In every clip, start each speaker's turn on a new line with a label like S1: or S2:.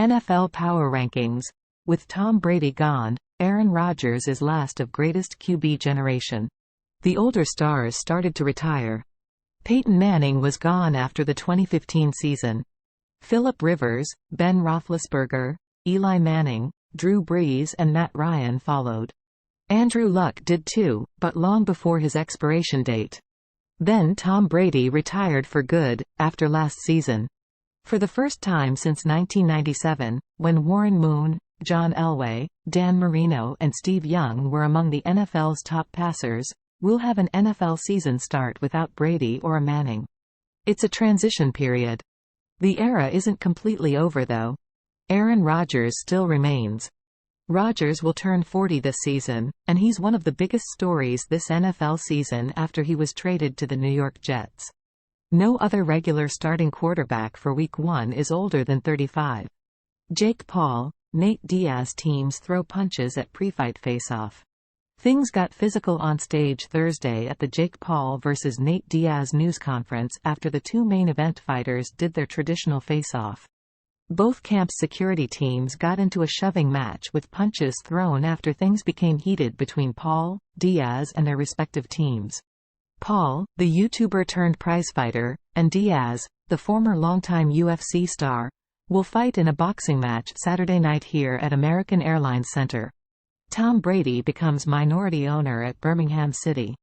S1: NFL Power Rankings. With Tom Brady gone, Aaron Rodgers is last of greatest QB generation. The older stars started to retire. Peyton Manning was gone after the 2015 season. Phillip Rivers, Ben Roethlisberger, Eli Manning, Drew Brees and Matt Ryan followed. Andrew Luck did too, but long before his expiration date. Then Tom Brady retired for good, after last season. For the first time since 1997, when Warren Moon, John Elway, Dan Marino and Steve Young were among the NFL's top passers, we'll have an NFL season start without Brady or a Manning. It's a transition period. The era isn't completely over though. Aaron Rodgers still remains. Rodgers will turn 40 this season, and he's one of the biggest stories this NFL season after he was traded to the New York Jets. No other regular starting quarterback for Week 1 is older than 35. Jake Paul, Nate Diaz teams throw punches at prefight faceoff. Things got physical on stage Thursday at the Jake Paul vs. Nate Diaz news conference after the two main event fighters did their traditional face-off. Both camps' security teams got into a shoving match with punches thrown after things became heated between Paul, Diaz and their respective teams. Paul, the YouTuber turned prizefighter, and Diaz, the former longtime UFC star, will fight in a boxing match Saturday night here at American Airlines Center. Tom Brady becomes minority owner at Birmingham City.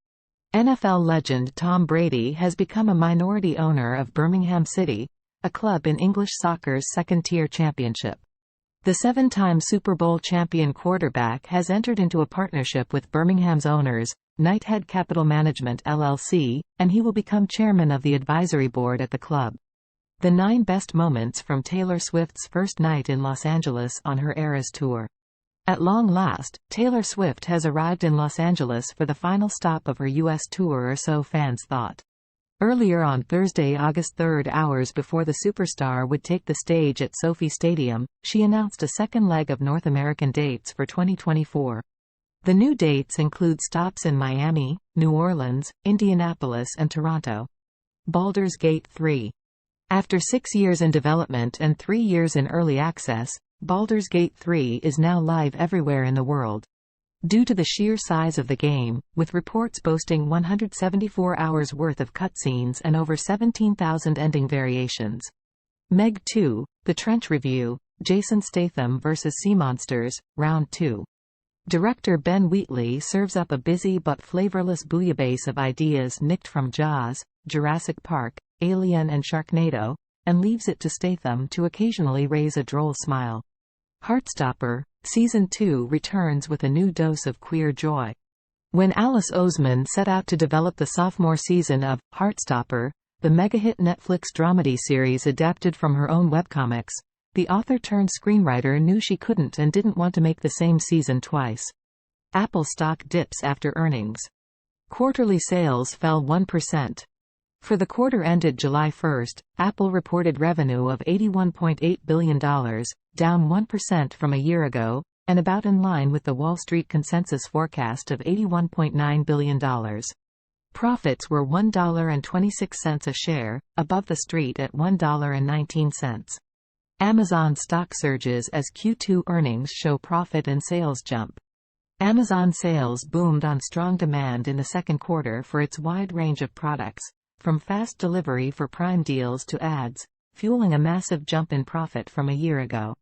S1: NFL legend Tom Brady has become a minority owner of Birmingham City, a club in English soccer's second-tier championship. The seven-time Super Bowl champion quarterback has entered into a partnership with Birmingham's owners, Knighthead Capital Management LLC, and he will become chairman of the advisory board at the club. The 9 best moments from Taylor Swift's first night in Los Angeles on her Eras tour. At long last, Taylor Swift has arrived in Los Angeles for the final stop of her U.S. tour, or so fans thought. Earlier on Thursday, August 3, hours before the superstar would take the stage at SoFi Stadium, she announced a second leg of North American dates for 2024. The new dates include stops in Miami, New Orleans, Indianapolis and Toronto. Baldur's Gate 3. After 6 years in development and 3 years in early access, Baldur's Gate 3 is now live everywhere in the world. Due to the sheer size of the game, with reports boasting 174 hours worth of cutscenes and over 17,000 ending variations. Meg 2, The Trench Review, Jason Statham vs. Sea Monsters, Round 2. Director Ben Wheatley serves up a busy but flavorless bouillabaisse of ideas nicked from Jaws, Jurassic Park, Alien and Sharknado, and leaves it to Statham to occasionally raise a droll smile. Heartstopper, Season 2 returns with a new dose of queer joy. When Alice Oseman set out to develop the sophomore season of Heartstopper, the mega-hit Netflix dramedy series adapted from her own webcomics, the author-turned-screenwriter knew she couldn't and didn't want to make the same season twice. Apple stock dips after earnings. Quarterly sales fell 1%. For the quarter ended July 1, Apple reported revenue of $81.8 billion, down 1% from a year ago, and about in line with the Wall Street consensus forecast of $81.9 billion. Profits were $1.26 a share, above the street at $1.19. Amazon stock surges as Q2 earnings show profit and sales jump. Amazon sales boomed on strong demand in the second quarter for its wide range of products, from fast delivery for Prime deals to ads, fueling a massive jump in profit from a year ago.